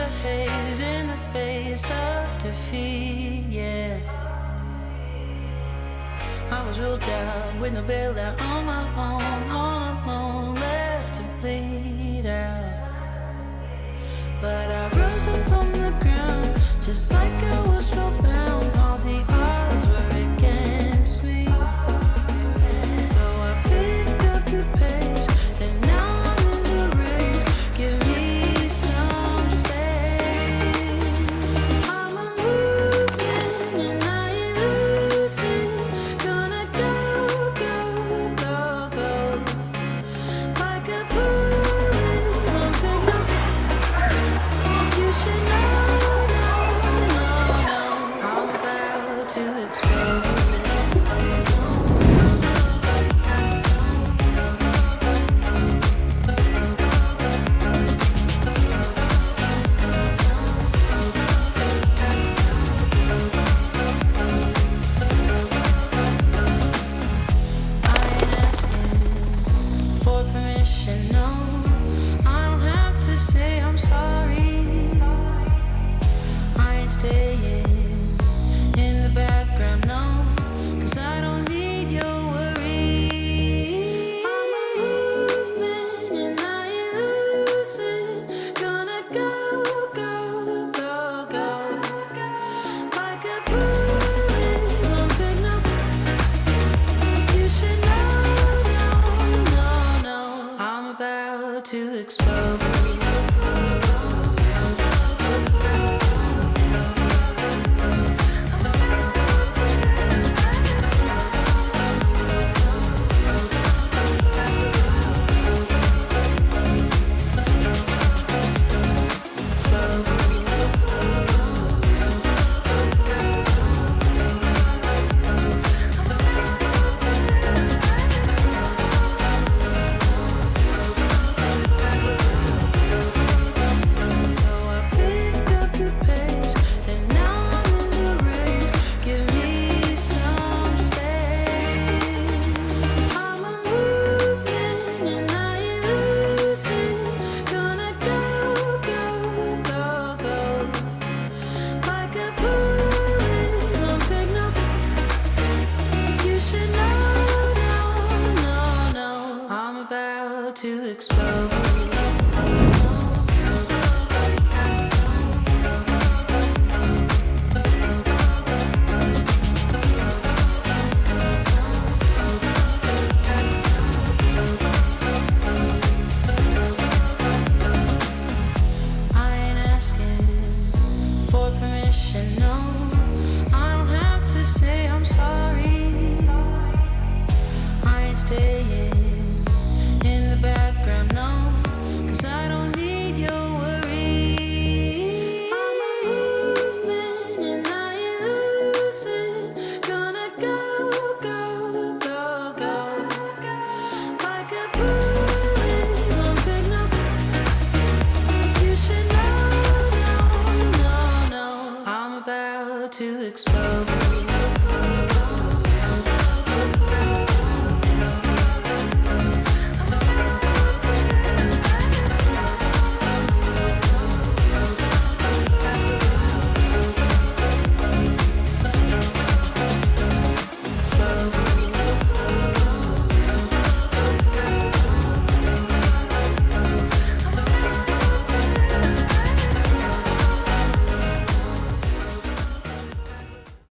the haze in the face of defeat, yeah. I was ruled out with no bailout on my own, all alone, left to bleed out. But I rose up from the ground, just like I was spellbound. All the odds were against me, so I picked up the pace, and now I'm in the race. Give me some space. I'm a movement and I ain't losing. Gonna go, go, go, go. Like a bullet, won't take no. You should know, no, I'm about to explode. For permission, no, I don't have to say I'm sorry. I ain't staying in the background, no, 'cause I don't need your worry. I'm a movement and I ain't losing. Gonna go, go, go, go. Like a bullet, won't take no. You should know, no, I'm about to explode. To explode. I ain't asking for permission, no, I don't have to say I'm sorry. I ain't staying in the background, no, 'cause I don't need your worry. I'm a movement and I ain't losing. Gonna go, go, go, go. Like a bullet, won't take no. You should know, no, I'm about to explode.